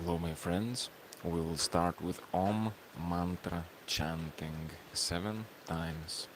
Hello, my friends. We will start with Om mantra chanting 7 times.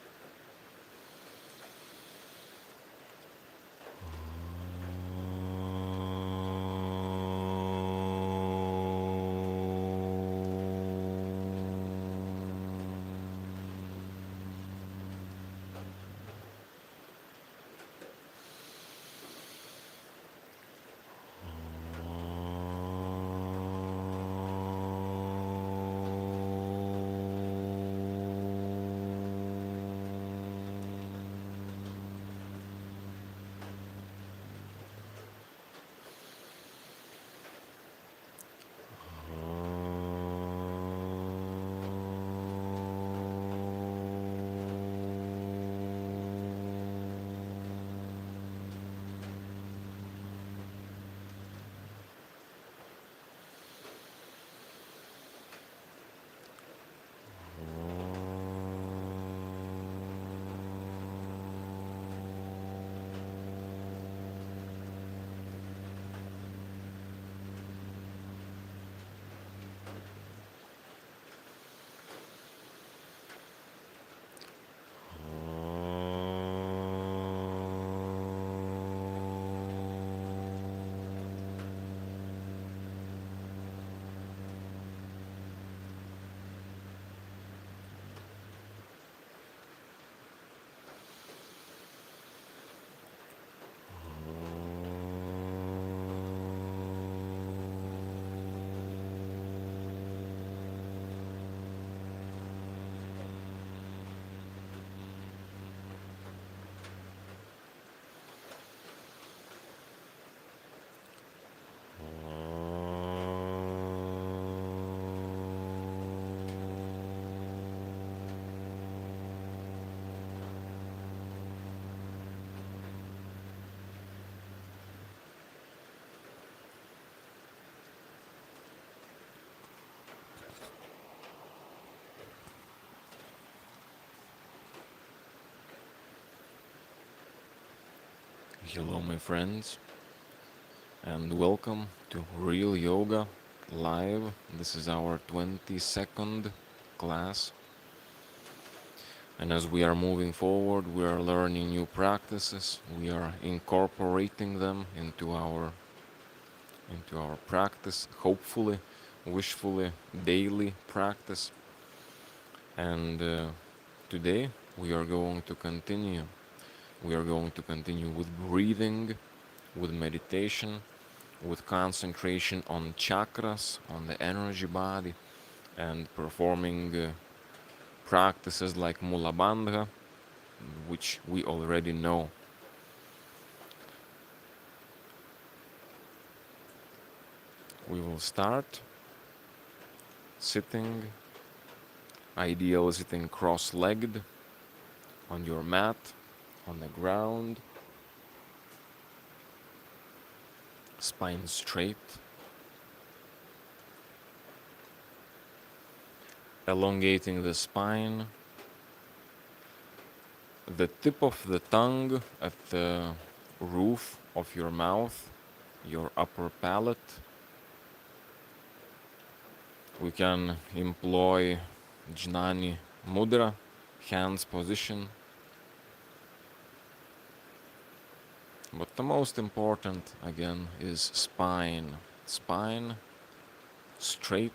Hello, my friends, and welcome to Real Yoga Live. This is our 22nd class, and as we are moving forward, we are learning new practices. We are incorporating them into our practice, hopefully, wishfully, daily practice. And today we are going to continue. We are going to continue with breathing, with meditation, with concentration on chakras, on the energy body, and performing practices like Mula Bandha, which we already know. We will start sitting, ideally sitting cross-legged on your mat, on the ground, spine straight, elongating the spine, the tip of the tongue at the roof of your mouth, your upper palate. We can employ Jnani Mudra, hands position. But the most important, again, is spine. Spine straight,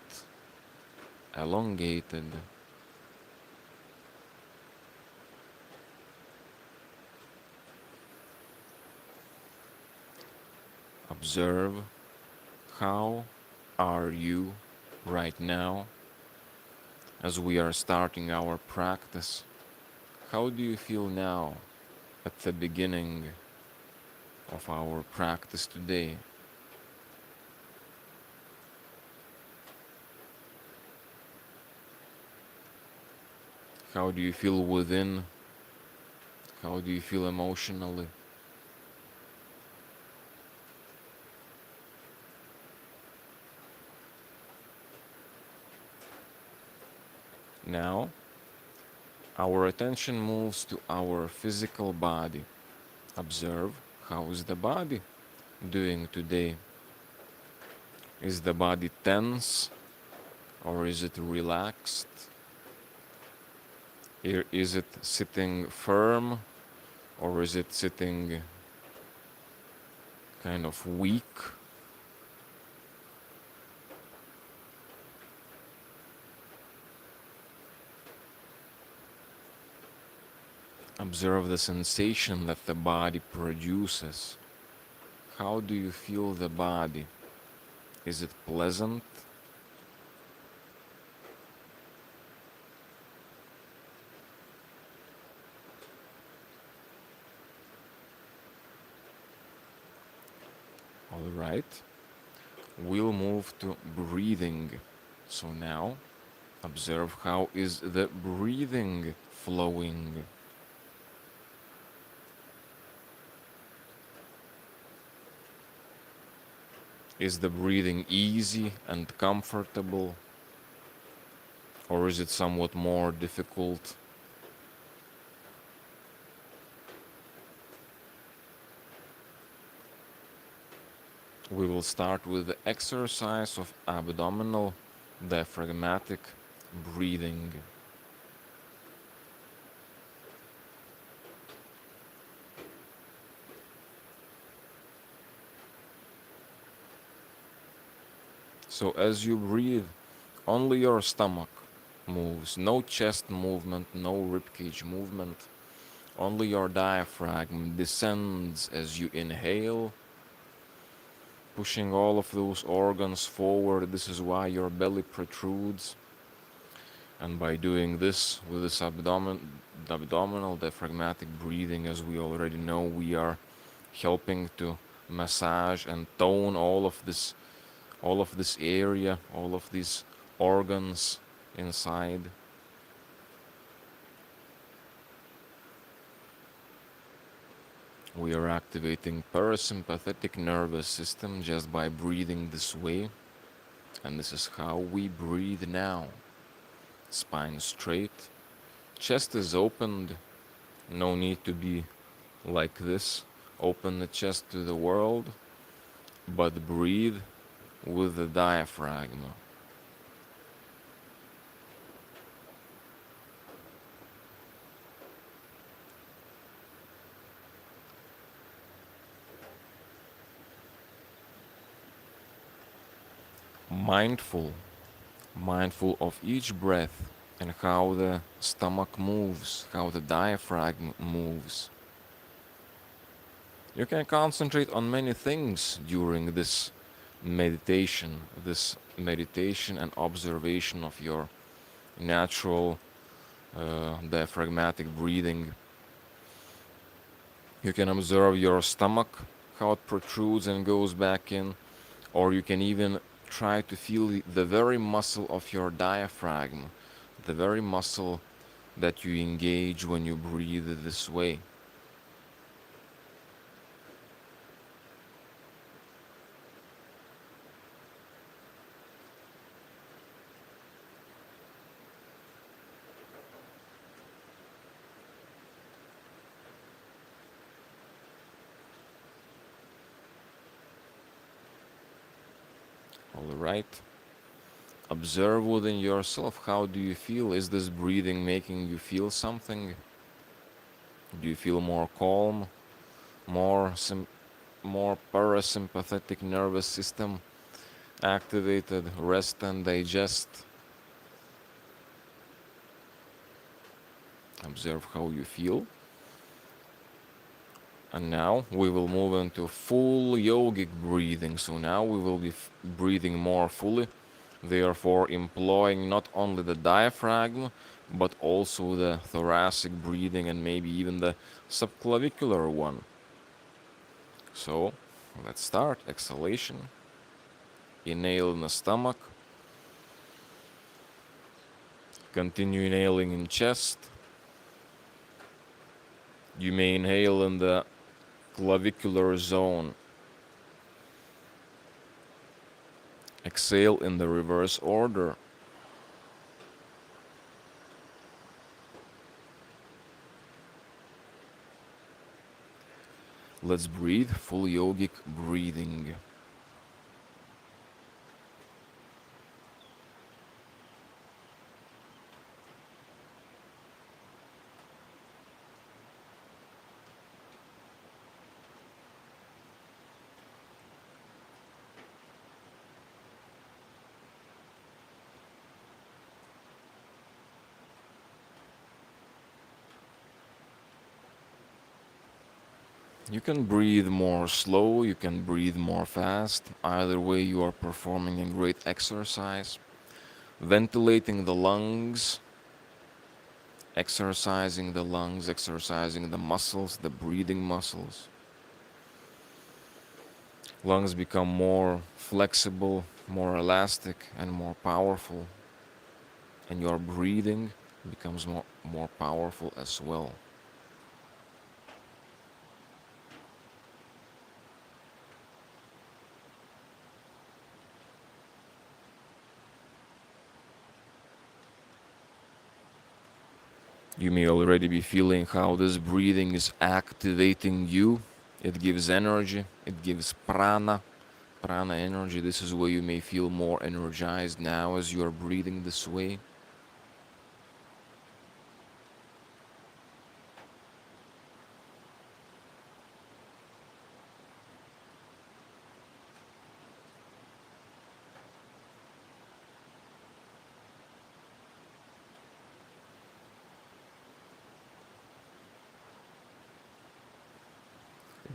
elongated. Observe how are you right now as we are starting our practice. How do you feel now at the beginning of our practice today? How do you feel within? How do you feel emotionally? Now, our attention moves to our physical body. Observe how is the body doing today. Is the body tense or is it relaxed? Is it sitting firm or is it sitting kind of weak? Observe the sensation that the body produces. How do you feel the body? Is it pleasant? All right. We'll move to breathing. So now observe how is the breathing flowing. Is the breathing easy and comfortable? Or is it somewhat more difficult? We will start with the exercise of abdominal diaphragmatic breathing. So as you breathe, only your stomach moves, no chest movement, no ribcage movement. Only your diaphragm descends as you inhale, pushing all of those organs forward. This is why your belly protrudes. And by doing this with this abdominal diaphragmatic breathing, as we already know, we are helping to massage and tone all of this area, all of these organs inside. We are activating parasympathetic nervous system just by breathing this way. And this is how we breathe now. Spine straight, chest is opened, no need to be like this. Open the chest to the world, but breathe with the diaphragm. Mindful of each breath and how the stomach moves, how the diaphragm moves. You can concentrate on many things during this meditation and observation of your natural diaphragmatic breathing. You can observe your stomach, how it protrudes and goes back in, or you can even try to feel the very muscle of your diaphragm, the very muscle that you engage when you breathe this way. All right. Observe within yourself, how do you feel? Is this breathing making you feel something? Do you feel more calm, more parasympathetic nervous system activated, rest and digest? Observe how you feel. And now we will move into full yogic breathing. So now we will be breathing more fully, therefore employing not only the diaphragm, but also the thoracic breathing and maybe even the subclavicular one. So let's start. Exhalation. Inhale in the stomach. Continue inhaling in chest. You may inhale in the clavicular zone. Exhale in the reverse order. Let's breathe full yogic breathing. You can breathe more slow, you can breathe more fast. Either way, you are performing a great exercise. Ventilating the lungs, exercising the lungs, exercising the muscles, the breathing muscles. Lungs become more flexible, more elastic, and more powerful. And your breathing becomes more powerful as well. You may already be feeling how this breathing is activating you. It gives energy, it gives prana energy. This is where you may feel more energized now as you are breathing this way.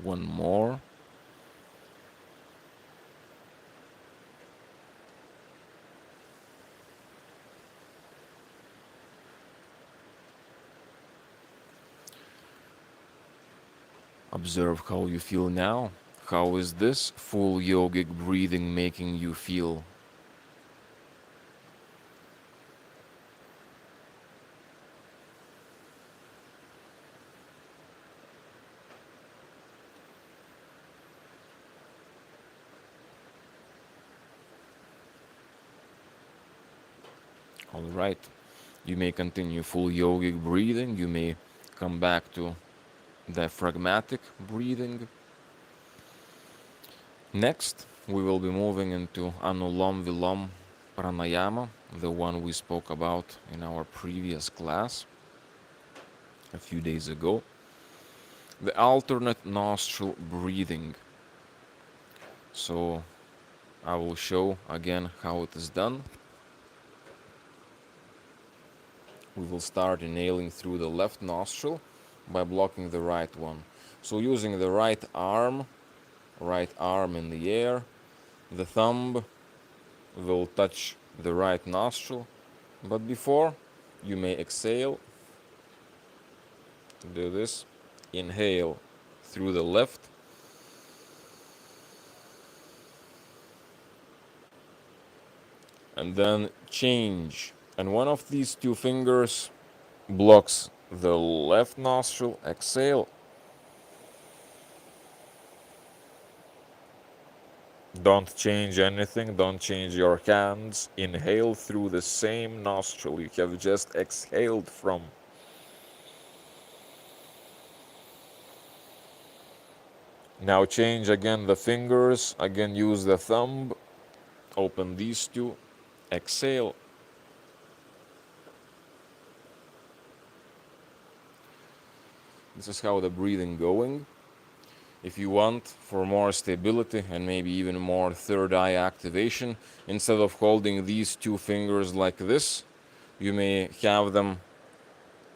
One more. Observe how you feel now. How is this full yogic breathing making you feel? All right. You may continue full yogic breathing. You may come back to diaphragmatic breathing. Next, we will be moving into Anulam Vilom Pranayama, the one we spoke about in our previous class a few days ago. The alternate nostril breathing. So I will show again how it is done. We will start inhaling through the left nostril by blocking the right one. So using the right arm in the air, the thumb will touch the right nostril, but before you may exhale, do this, inhale through the left, and then change. And one of these two fingers blocks the left nostril, exhale. Don't change anything, don't change your hands. Inhale through the same nostril you have just exhaled from. Now change again the fingers, again use the thumb, open these two, exhale. This is how the breathing going. If you want for more stability and maybe even more third eye activation, instead of holding these two fingers like this, you may have them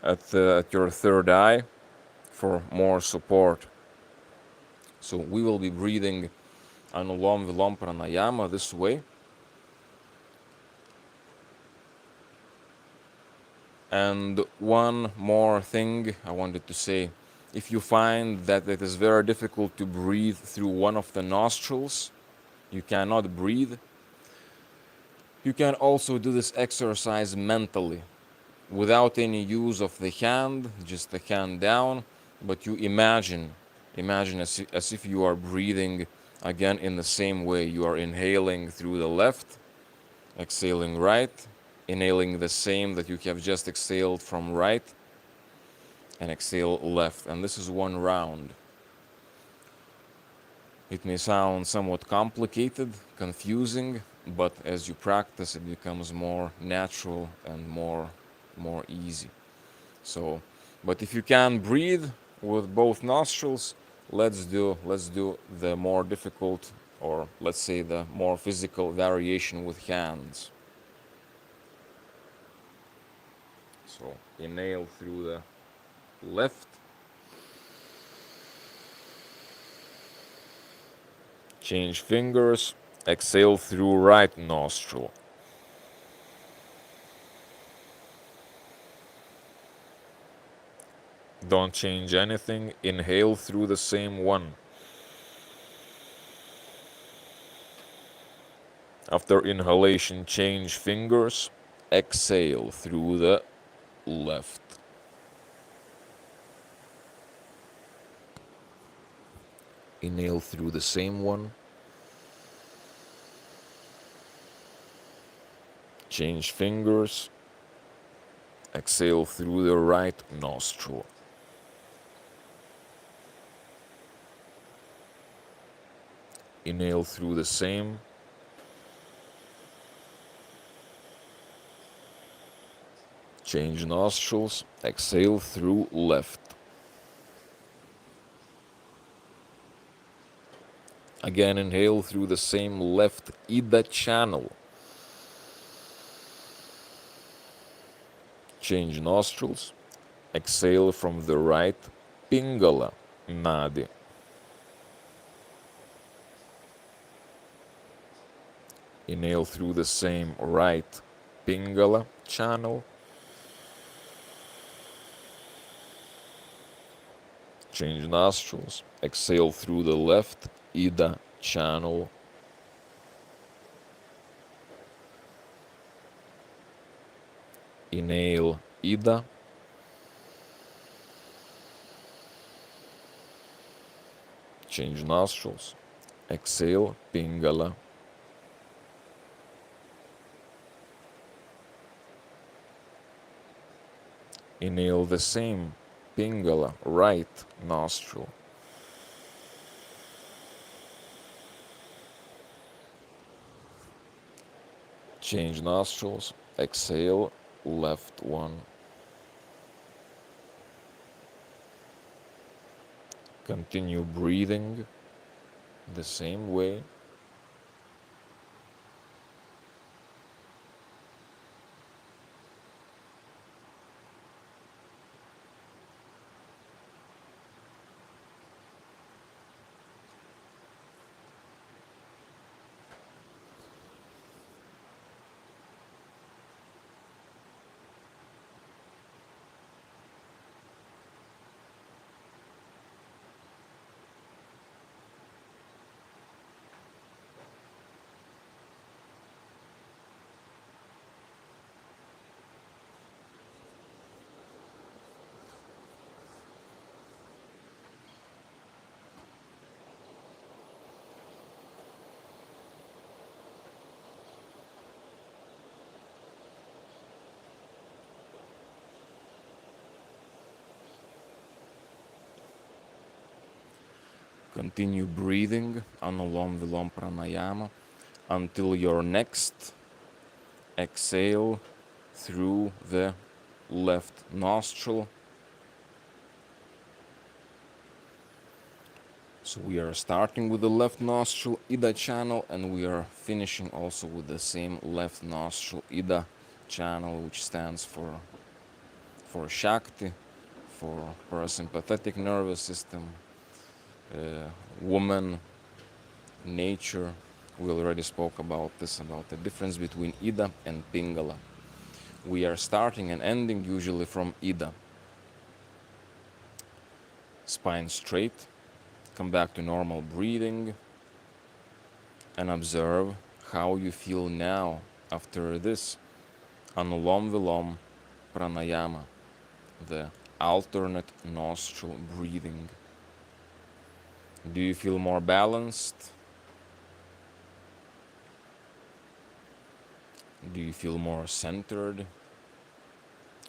at your third eye for more support. So we will be breathing Anulam Vilom Pranayama this way. And one more thing I wanted to say. If you find that it is very difficult to breathe through one of the nostrils, you cannot breathe, you can also do this exercise mentally, without any use of the hand, just the hand down, but you imagine as if you are breathing again in the same way. You are inhaling through the left, exhaling right, inhaling the same that you have just exhaled from right, and exhale left. And this is one round. It may sound somewhat complicated, confusing, but as you practice, it becomes more natural and more easy. So, but if you can breathe with both nostrils, let's do the more difficult, or let's say the more physical variation with hands. So inhale through the left, Change fingers. Exhale through right nostril. Don't change anything. Inhale through the same one. After inhalation, change fingers. Exhale through the left. Inhale through the same one. Change fingers. Exhale through the right nostril. Inhale through the same. Change nostrils. Exhale through left. Again, inhale through the same left Ida channel. Change nostrils. Exhale from the right Pingala Nadi. Inhale through the same right Pingala channel. Change nostrils. Exhale through the left Ida channel. Inhale Ida. Change nostrils. Exhale Pingala. Inhale the same Pingala right nostril. Change nostrils. Exhale left one. Continue breathing the same way. Continue breathing Anulom Vilom Pranayama until your next exhale through the left nostril. So we are starting with the left nostril Ida channel, and we are finishing also with the same left nostril Ida channel, which stands for Shakti, for parasympathetic nervous system, woman, nature. We already spoke about this, about the difference between Ida and Pingala. We are starting and ending usually from Ida. Spine straight. Come back to normal breathing and observe how you feel now after this Anulom Vilom Pranayama, the alternate nostril breathing. Do you feel more balanced? Do you feel more centered?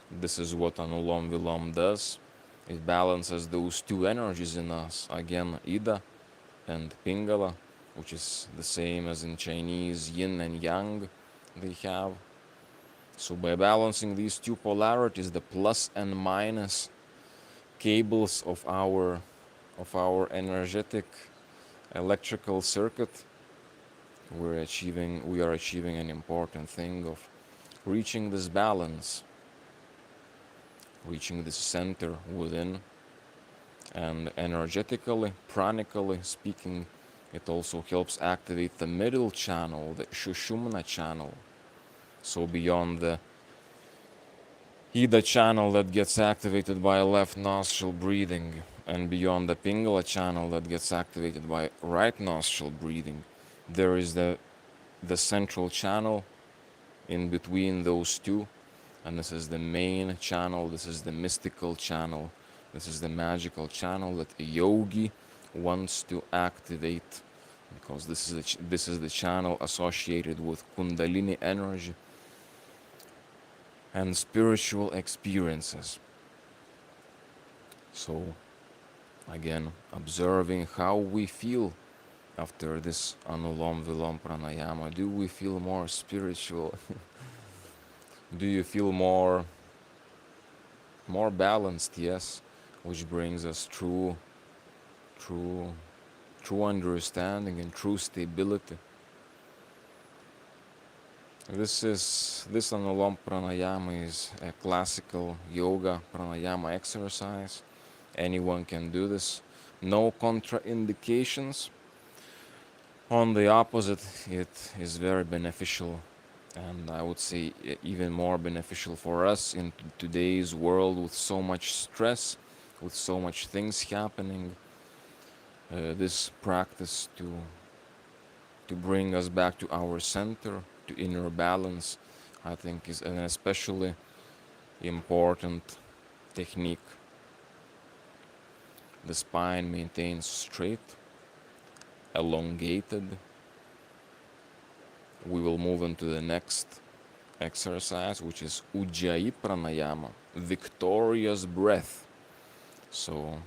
This is what Anulom Vilom does. It balances those two energies in us. Again, Ida and Pingala, which is the same as in Chinese yin and yang they have. So by balancing these two polarities, the plus and minus cables of our energetic electrical circuit, we are achieving an important thing of reaching this balance, reaching this center within, and energetically, pranically speaking, It also helps activate the middle channel, the Shushumna channel. So beyond the Ida channel that gets activated by left nostril breathing, and beyond the Pingala channel that gets activated by right nostril breathing, there is the central channel in between those two, and this is the main channel, this is the mystical channel, this is the magical channel that a yogi wants to activate, because this is the channel associated with Kundalini energy and spiritual experiences. So, again, observing how we feel after this Anulom Vilom Pranayama. Do we feel more spiritual? Do you feel more balanced? Yes, which brings us true understanding and true stability. This Anulom Pranayama is a classical yoga pranayama exercise. Anyone can do this. No contraindications. On the opposite, it is very beneficial, and I would say even more beneficial for us in today's world with so much stress, with so much things happening. This practice to bring us back to our center, to inner balance, I think is an especially important technique. The spine maintains straight, elongated. We will move into the next exercise, which is Ujjayi Pranayama, victorious breath. So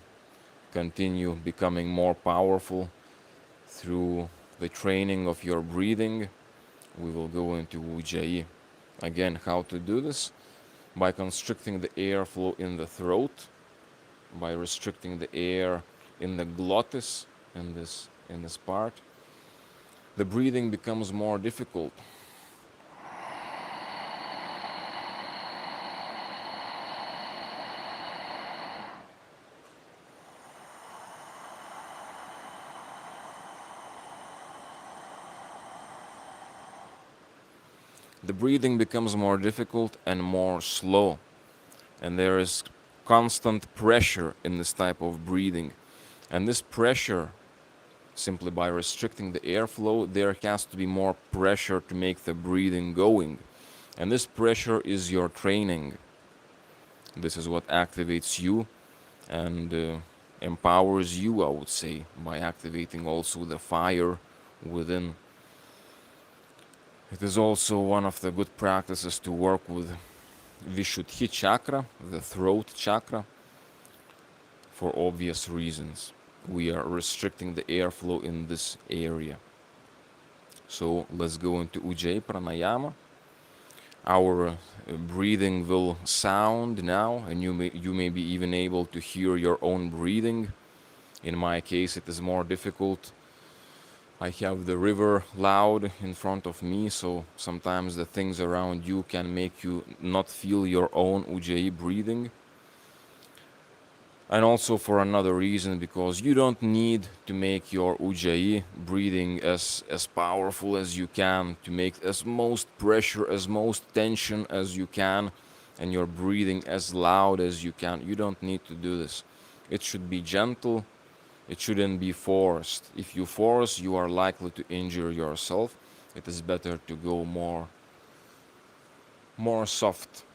continue becoming more powerful through the training of your breathing. We will go into Ujjayi. Again, how to do this? By constricting the airflow in the throat, by restricting the air in the glottis, in this part. The breathing becomes more difficult. The breathing becomes more difficult and more slow, and there is constant pressure in this type of breathing. And this pressure, simply by restricting the airflow, there has to be more pressure to make the breathing going. And this pressure is your training. This is what activates you and empowers you, I would say, by activating also the fire within. It is also one of the good practices to work with Vishuddhi chakra, the throat chakra, for obvious reasons. We are restricting the airflow in this area. So let's go into Ujjayi Pranayama. Our breathing will sound now, and you may be even able to hear your own breathing. In my case, it is more difficult. I have the river loud in front of me, so sometimes the things around you can make you not feel your own Ujjayi breathing. And also for another reason, because you don't need to make your Ujjayi breathing as powerful as you can, to make as most pressure, as most tension as you can, and your breathing as loud as you can. You don't need to do this. It should be gentle. It shouldn't be forced. If you force, you are likely to injure yourself. It is better to go more soft.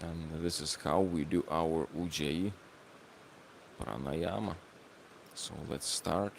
And this is how we do our Ujjayi Pranayama. So let's start.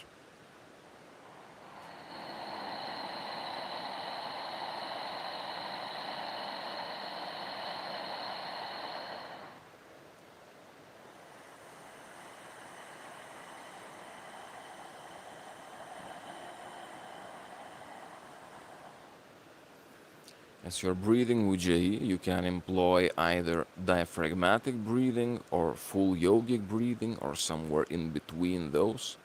As you're breathing Ujjayi, you can employ either diaphragmatic breathing or full yogic breathing or somewhere in between those.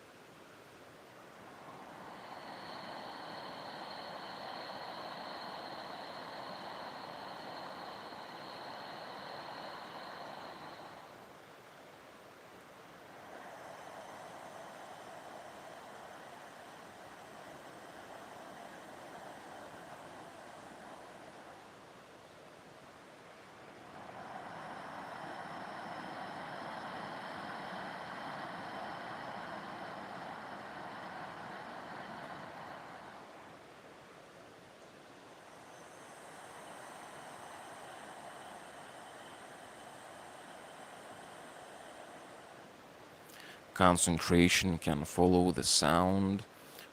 concentration can follow the sound,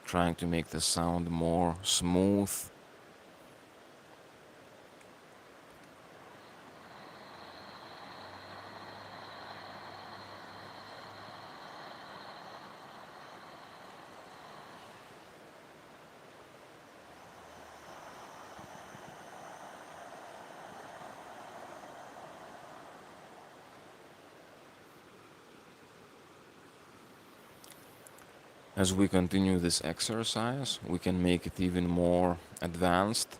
trying to make the sound more smooth. As we continue this exercise, we can make it even more advanced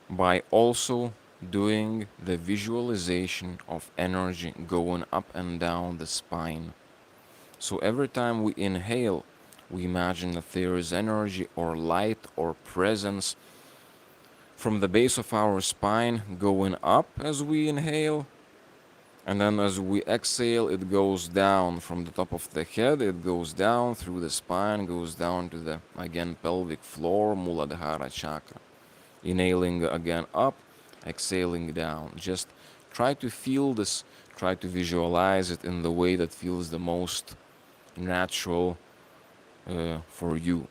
by also doing the visualization of energy going up and down the spine. So every time we inhale, we imagine that there is energy or light or presence from the base of our spine going up as we inhale, and then as we exhale, it goes down from the top of the head, it goes down through the spine, goes down to the, again, pelvic floor, Muladhara chakra. Inhaling again up, exhaling down. Just try to feel this, try to visualize it in the way that feels the most natural for you.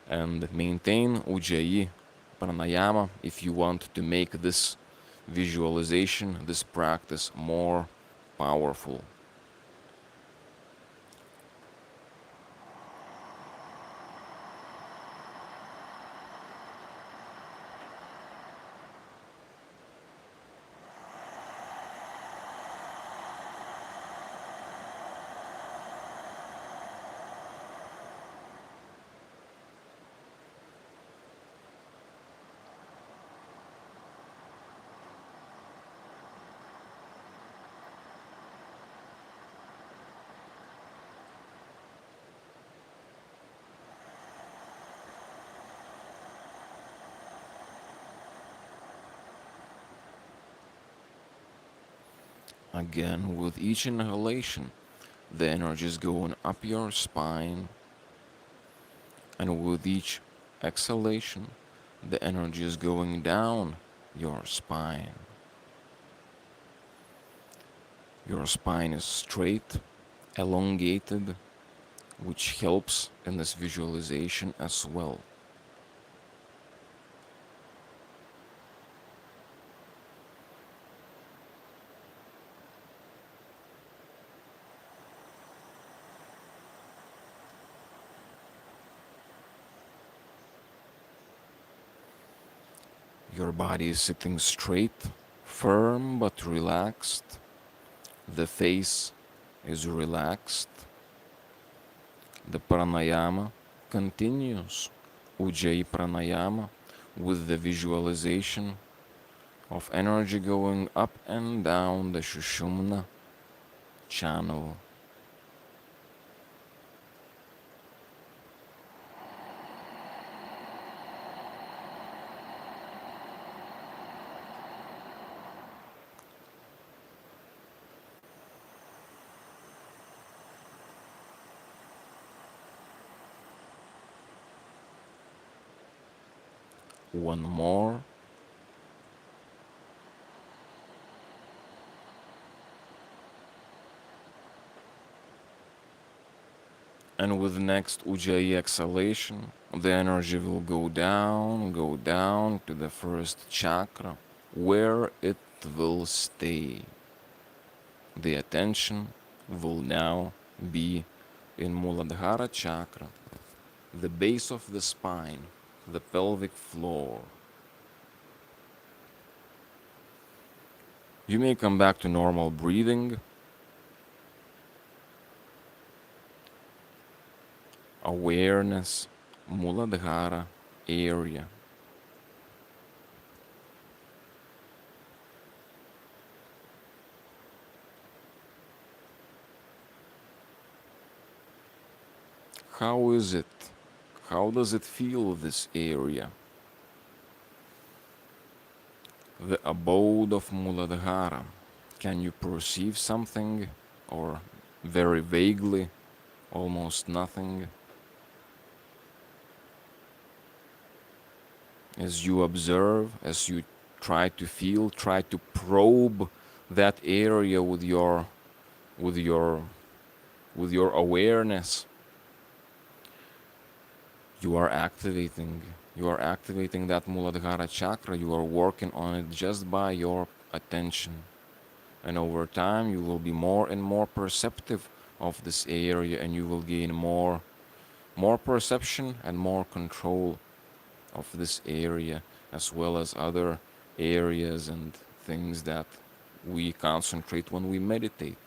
And maintain Ujjayi pranayama if you want to make this visualization, this practice more powerful. Again, with each inhalation, the energy is going up your spine, and with each exhalation, the energy is going down your spine. Your spine is straight, elongated, which helps in this visualization as well. Your body is sitting straight, firm but relaxed. The face is relaxed. The pranayama continues, Ujjayi pranayama, with the visualization of energy going up and down the Shushumna channel. One more. And with the next Ujjayi exhalation, the energy will go down to the first chakra, where it will stay. The attention will now be in Muladhara chakra, the base of the spine, the pelvic floor. You may come back to normal breathing. Awareness, Muladhara area. How is it? How does it feel, this area? The abode of Muladhara. Can you perceive something, or very vaguely, almost nothing? As you observe, as you try to feel, try to probe that area with your with your awareness, you are activating. You are activating that Muladhara chakra. You are working on it just by your attention. And over time, you will be more and more perceptive of this area, and you will gain more perception and more control of this area, as well as other areas and things that we concentrate when we meditate.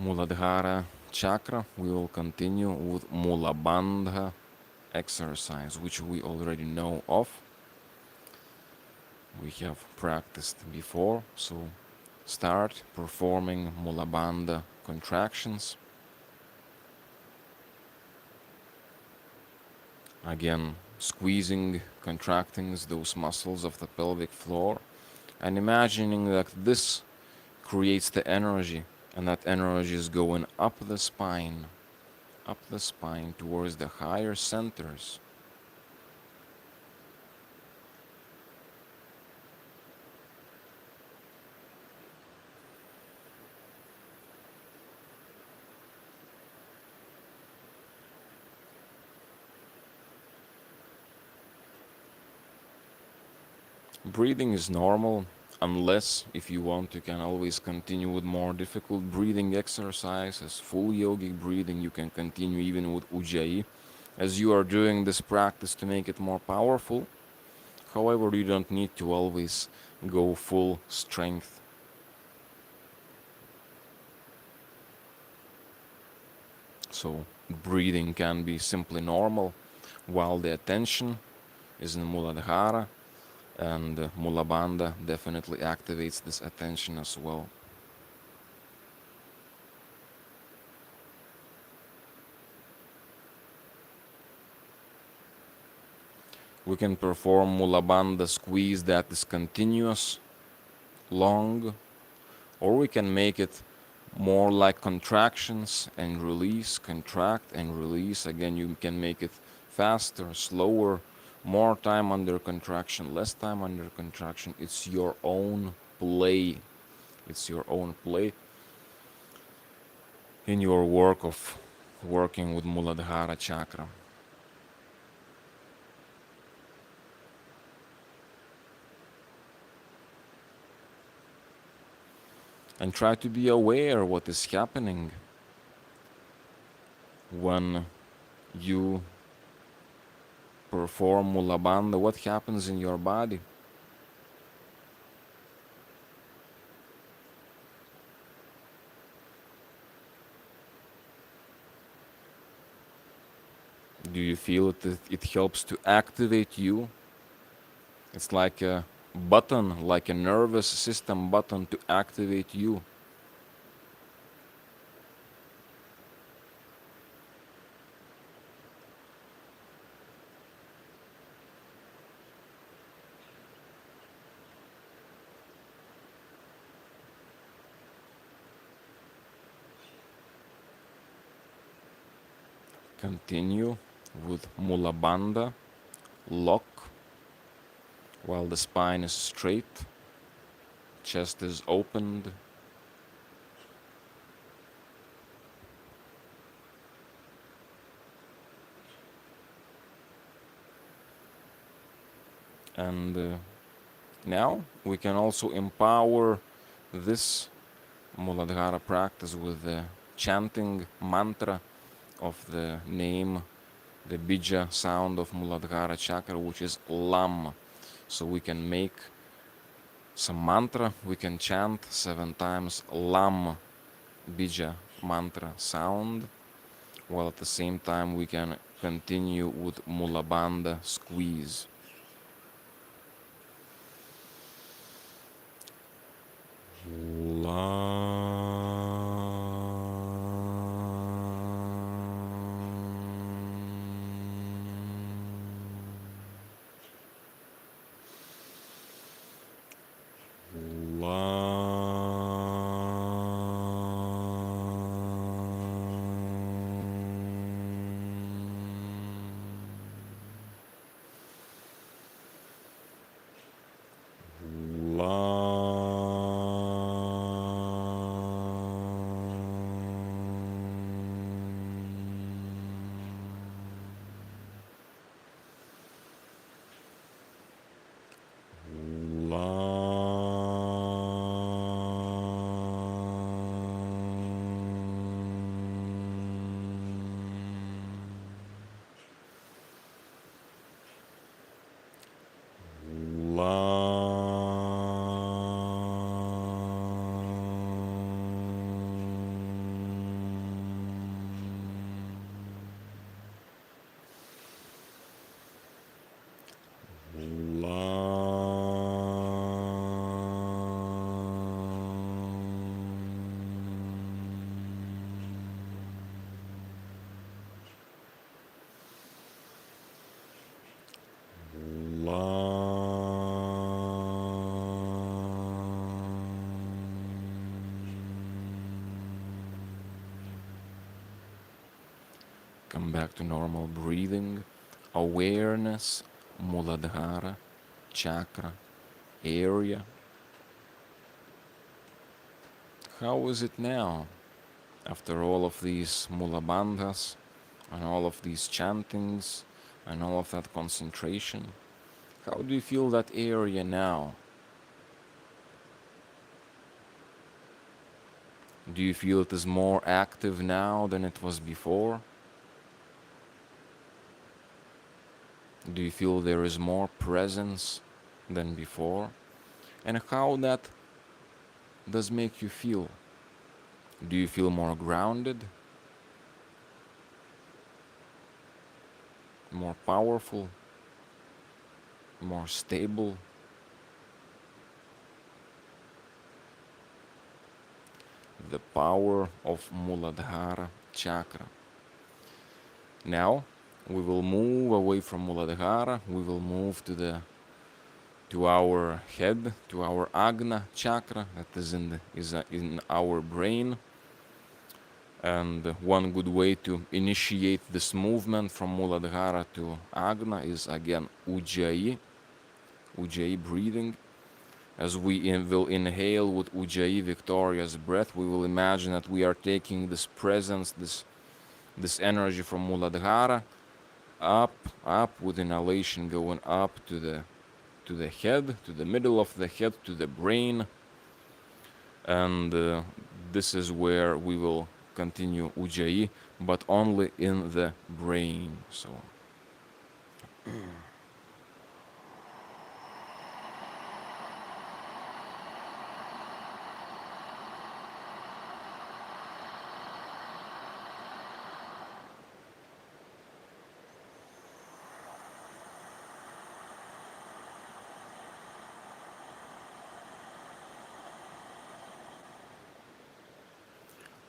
Muladhara chakra, we will continue with Mulabandha exercise, which we already know of. We have practiced before, so start performing Mulabandha contractions. Again, squeezing, contracting those muscles of the pelvic floor, and imagining that this creates the energy, and that energy is going up the spine towards the higher centers. Breathing is normal, unless if you want, you can always continue with more difficult breathing exercises. Full yogic breathing, you can continue even with Ujjayi, as you are doing this practice to make it more powerful. However, you don't need to always go full strength. So breathing can be simply normal, while the attention is in Muladhara, and Mulabandha definitely activates this attention as well. We can perform Mulabandha squeeze that is continuous, long, or we can make it more like contractions and release, contract and release. Again, you can make it faster, slower, more time under contraction, less time under contraction. It's your own play. It's your own play in your work of working with Muladhara chakra. And try to be aware what is happening when you perform Mulabandha, what happens in your body. Do you feel that it helps to activate you? It's like a button, like a nervous system button to activate you. Continue with Mulabandha, lock, while the spine is straight, chest is opened. And now we can also empower this Muladhara practice with the chanting mantra of the name, the bija sound of Muladhara chakra, which is Lam. So we can make some mantra, we can chant 7 times Lam bija mantra sound, while at the same time we can continue with Mulabandha squeeze. Come back to normal breathing, awareness, Muladhara, chakra, area. How is it now? After all of these Mula Bandhas and all of these chantings and all of that concentration, how do you feel that area now? Do you feel it is more active now than it was before? Do you feel there is more presence than before? And how that does make you feel? Do you feel more grounded? More powerful? More stable? The power of Muladhara chakra. Now we will move away from Muladhara, we will move to our head, to our Agna chakra that is in our brain. And one good way to initiate this movement from Muladhara to Agna is again Ujjayi breathing. As we will inhale with Ujjayi victorious breath, we will imagine that we are taking this presence, this energy from Muladhara up with inhalation, going up to the head, to the middle of the head, to the brain. And this is where we will continue Ujjayi, but only in the brain. So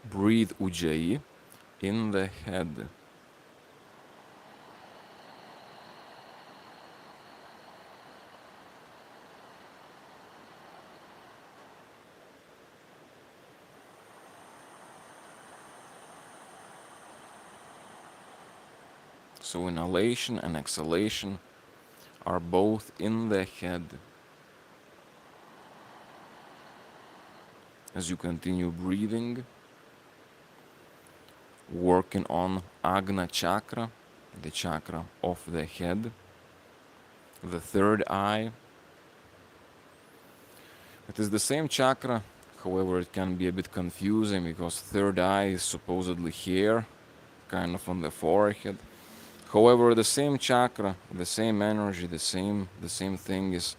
breathe Ujjayi in the head. So inhalation and exhalation are both in the head. As you continue breathing, working on Agna chakra, the chakra of the head, the third eye. It is the same chakra, however it can be a bit confusing because third eye is supposedly here, kind of on the forehead. However, the same chakra, the same energy, the same thing is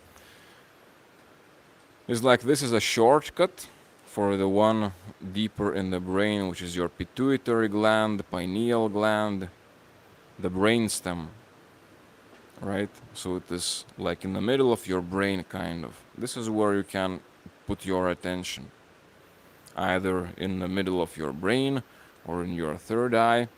like this is a shortcut for the one deeper in the brain, which is your pituitary gland, pineal gland, the brainstem, right? So it is like in the middle of your brain, kind of. This is where you can put your attention, either in the middle of your brain or in your third eye.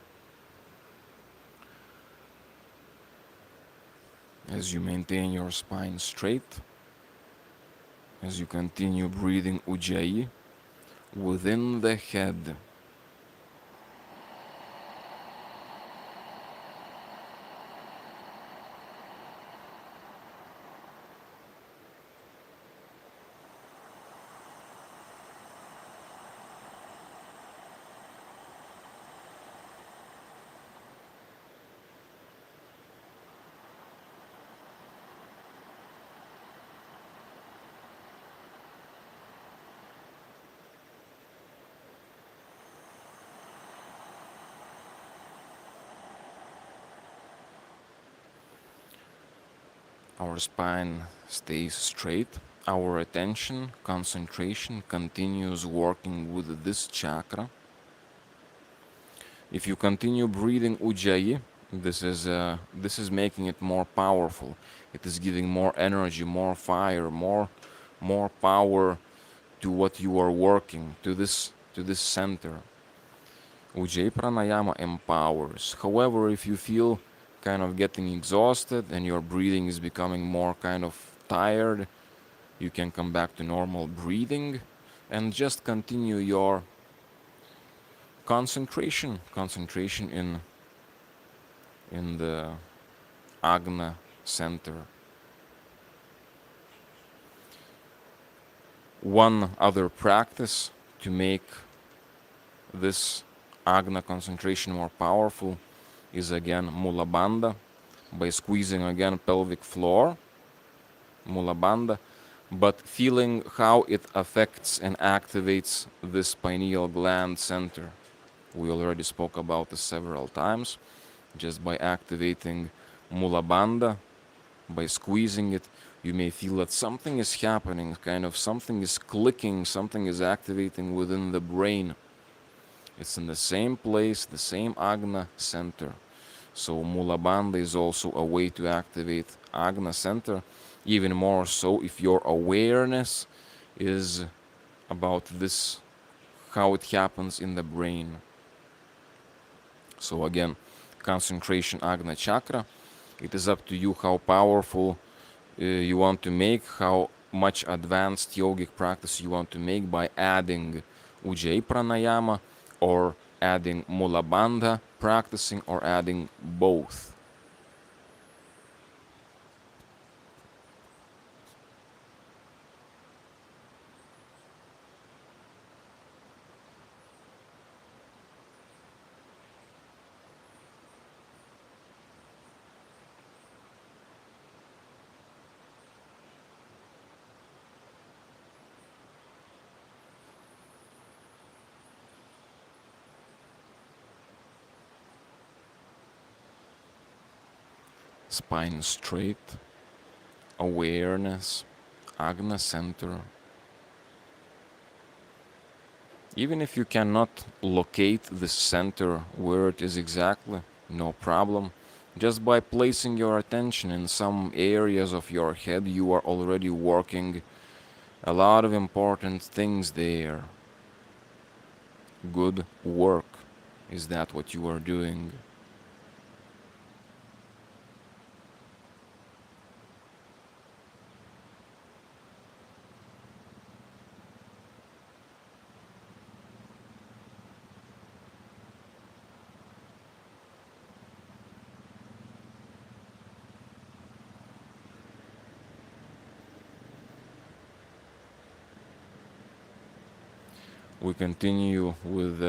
As you maintain your spine straight, as you continue breathing Ujjayi within the head. Our spine stays straight. Our attention, concentration continues working with this chakra. If you continue breathing Ujjayi, this is making it more powerful. It is giving more energy, more fire, more power to what you are working, to this center. Ujjayi pranayama empowers. However, if you feel kind of getting exhausted and your breathing is becoming more kind of tired, you can come back to normal breathing and just continue your concentration in in the Agna center. One other practice to make this Agna concentration more powerful is again Mula Bandha, by squeezing again pelvic floor, Mula Bandha, but feeling how it affects and activates this pineal gland center. We already spoke about this several times. Just by activating Mula Bandha, by squeezing it, you may feel that something is happening, kind of something is clicking, something is activating within the brain. It's in the same place, the same Agna center. So Mula Bandha is also a way to activate Agna center, even more so if your awareness is about this, how it happens in the brain. So again, concentration Agna chakra. It is up to you how powerful you want to make, how much advanced yogic practice you want to make by adding Ujjayi pranayama or adding Mula Bandha practicing or adding both. Spine straight, awareness, Agna center. Even if you cannot locate the center where it is exactly, no problem. Just by placing your attention in some areas of your head, you are already working a lot of important things there. Good work. Is that what you are doing? We continue with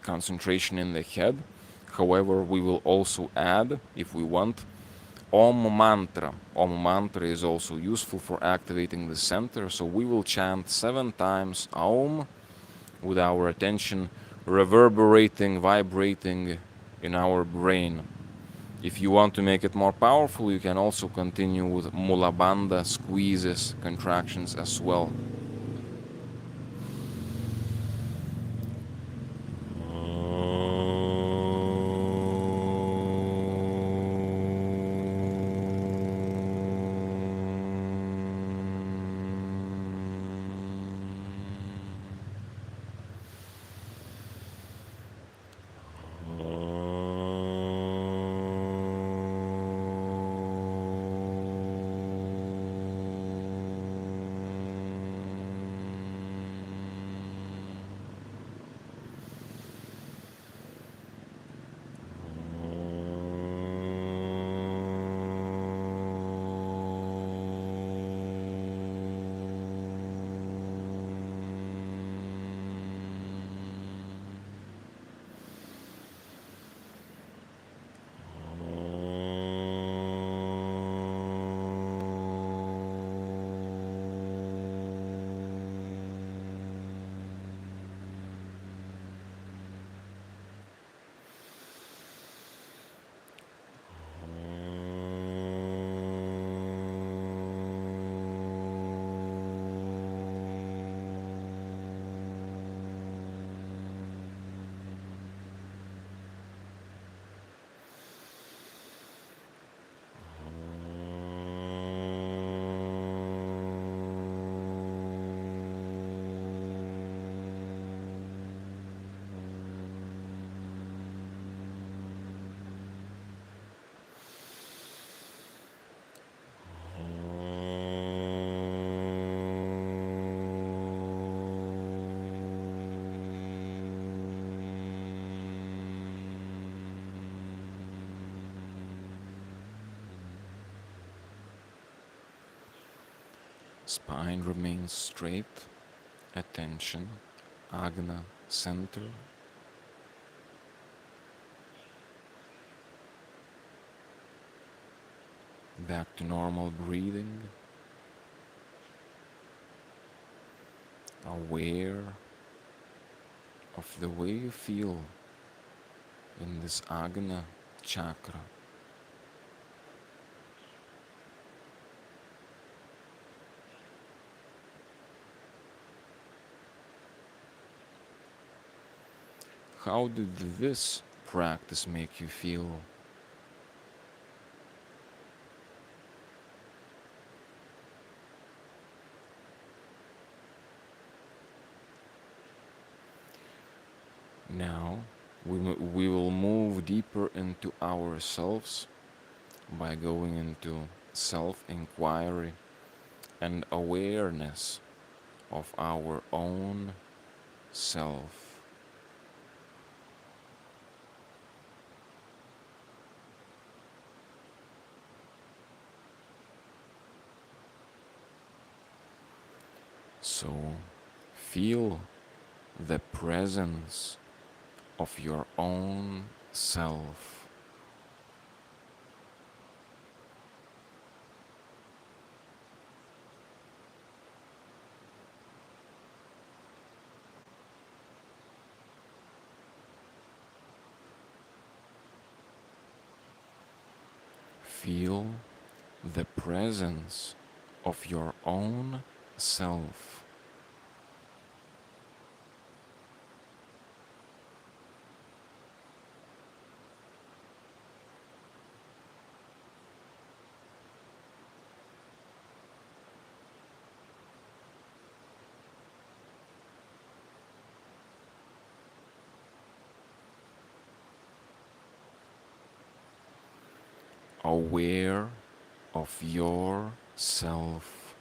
concentration in the head. However, we will also add, if we want, Om mantra. Om mantra is also useful for activating the center, so we will chant 7 times Om with our attention reverberating, vibrating in our brain. If you want to make it more powerful, you can also continue with Mula Bandha squeezes, contractions as well. Spine remains straight, attention, Agna center. Back to normal breathing, aware of the way you feel in this Agna chakra. How did this practice make you feel? Now we will move deeper into ourselves by going into self-inquiry and awareness of our own self. So feel the presence of your own self. Feel the presence of your own self. Aware of yourself.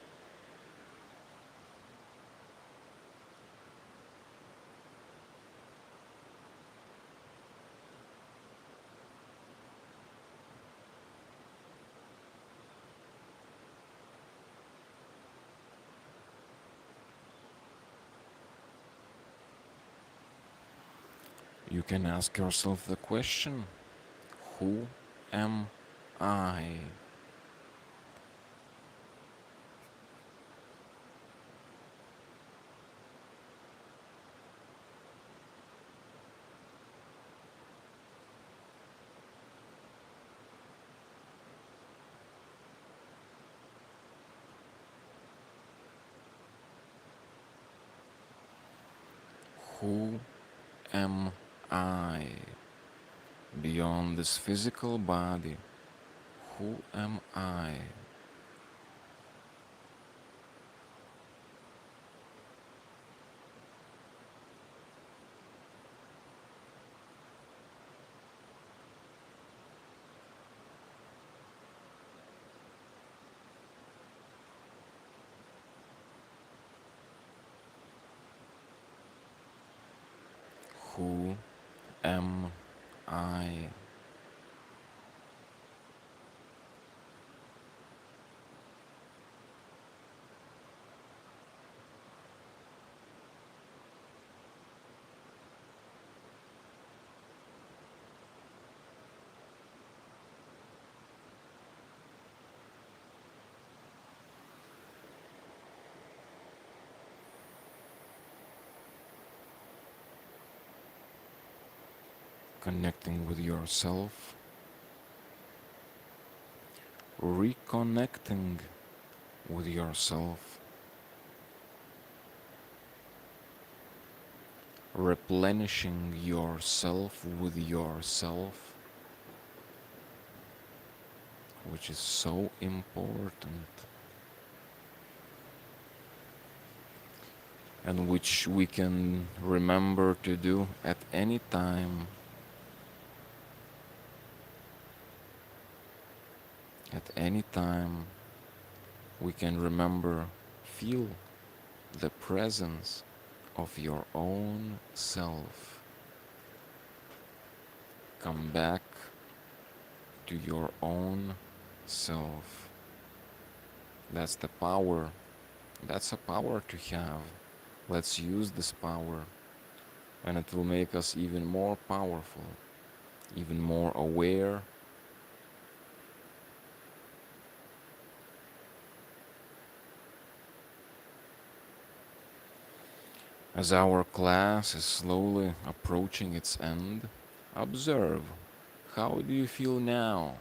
You can ask yourself the question, who am I? Who am I? Beyond this physical body, who am I? Who am I? Connecting with yourself, reconnecting with yourself, replenishing yourself with yourself, which is so important and which we can remember to do at any time. At any time, we can remember, feel the presence of your own self. Come back to your own self. That's the power That's a power to have. Let's use this power, and it will make us even more powerful, even more aware. As our class is slowly approaching its end, observe, how do you feel now?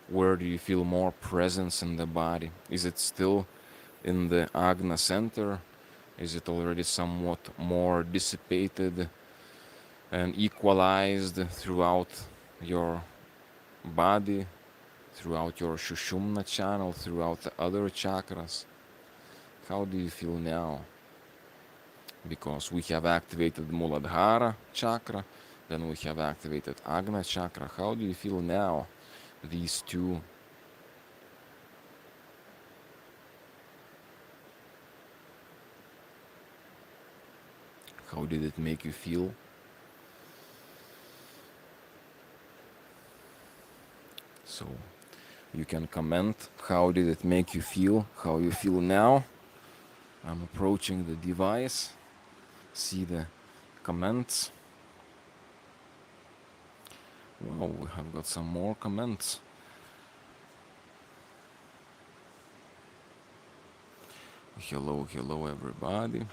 Where do you feel more presence in the body? Is it still in the Agna center? Is it already somewhat more dissipated and equalized throughout your body, throughout your Shushumna channel, throughout the other chakras? How do you feel now? Because we have activated Muladhara chakra, then we have activated Agna chakra. How do you feel now? These two. How did it make you feel? So you can comment how did it make you feel, how you feel now. I'm approaching the device, see the comments. Wow, we have got some more comments. Hello, hello everybody.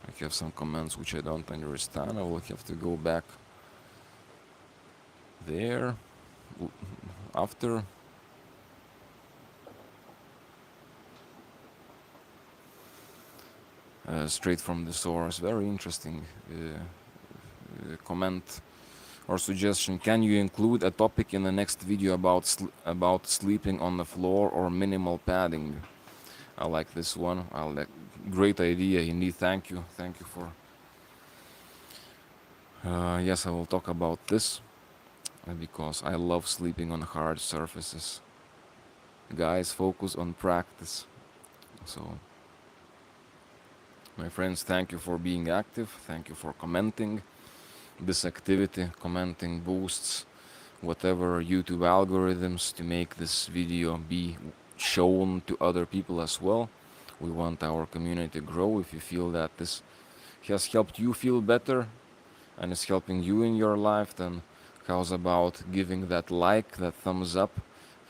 I have some comments which I don't understand. I will have to go back there after. Straight from the source. Very interesting comment or suggestion. Can you include a topic in the next video about sleeping on the floor or minimal padding? I like this one. Great idea indeed. Thank you for. Yes, I will talk about this because I love sleeping on hard surfaces. Guys, focus on practice. So, my friends, thank you for being active. Thank you for commenting. This activity, commenting boosts whatever YouTube algorithms to make this video be shown to other people as well. We want our community to grow. If you feel that this has helped you feel better and is helping you in your life, then how's about giving that like, that thumbs up?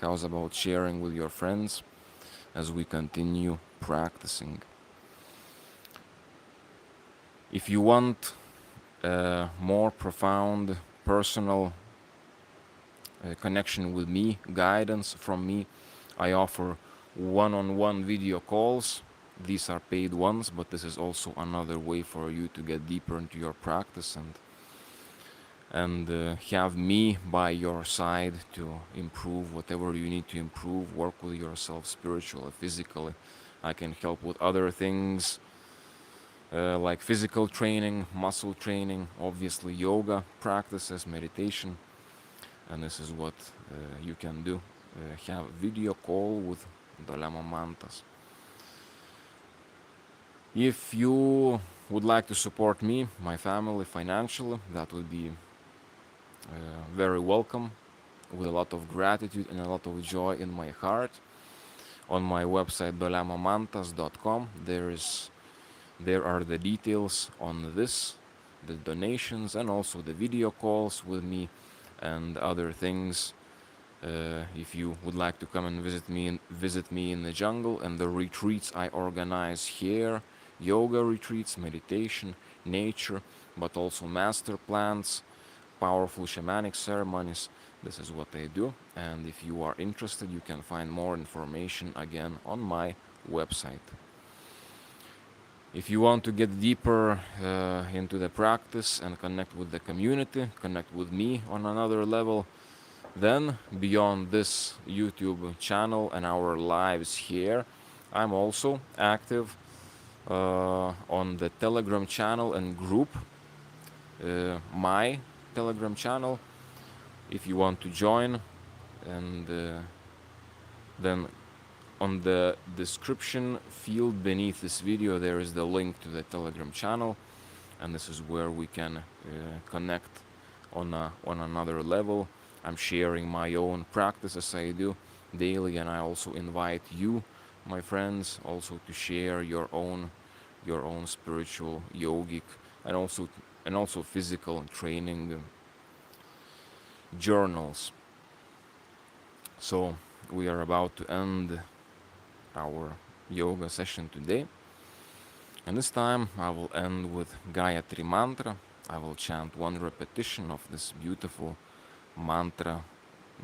How's about sharing with your friends as we continue practicing? If you want a more profound personal connection with me, guidance from me, I offer one-on-one video calls. These are paid ones, but this is also another way for you to get deeper into your practice and have me by your side to improve whatever you need to improve, work with yourself spiritually, physically. I can help with other things like physical training, muscle training, obviously yoga practices, meditation, and this is what you can do. Have video call with Dolama Mantas. If you would like to support me, my family financially, that would be very welcome, with a lot of gratitude and a lot of joy in my heart. On my website dolamamantas.com there are the details on this, the donations, and also the video calls with me and other things. If you would like to come and visit me in the jungle and the retreats I organize here, yoga retreats, meditation, nature, but also master plans, powerful shamanic ceremonies. This is what I do, and if you are interested, you can find more information again on my website. If you want to get deeper into the practice and connect with the community, connect with me on another level, then beyond this YouTube channel and our lives here, I'm also active on the Telegram channel and group, my Telegram channel if you want to join. And then on the description field beneath this video there is the link to the Telegram channel, and this is where we can connect on another level. I'm sharing my own practices I do daily, and I also invite you, my friends, also to share your own spiritual, yogic, and also physical training journals. So we are about to end our yoga session today, and this time I will end with Gayatri mantra. I will chant one repetition of this beautiful mantra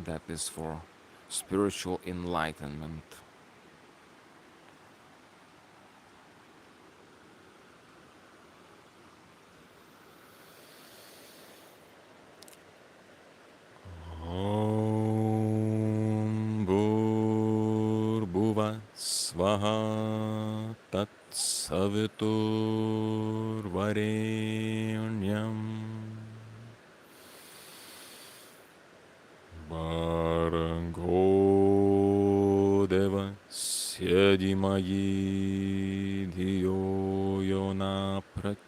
that is for spiritual enlightenment. Om Bhurbuva Svaha Tat Savitur Varenyam Bharango Devasya Dhimahi Dhiyo Yona Prachodayat.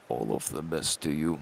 All of the best to you.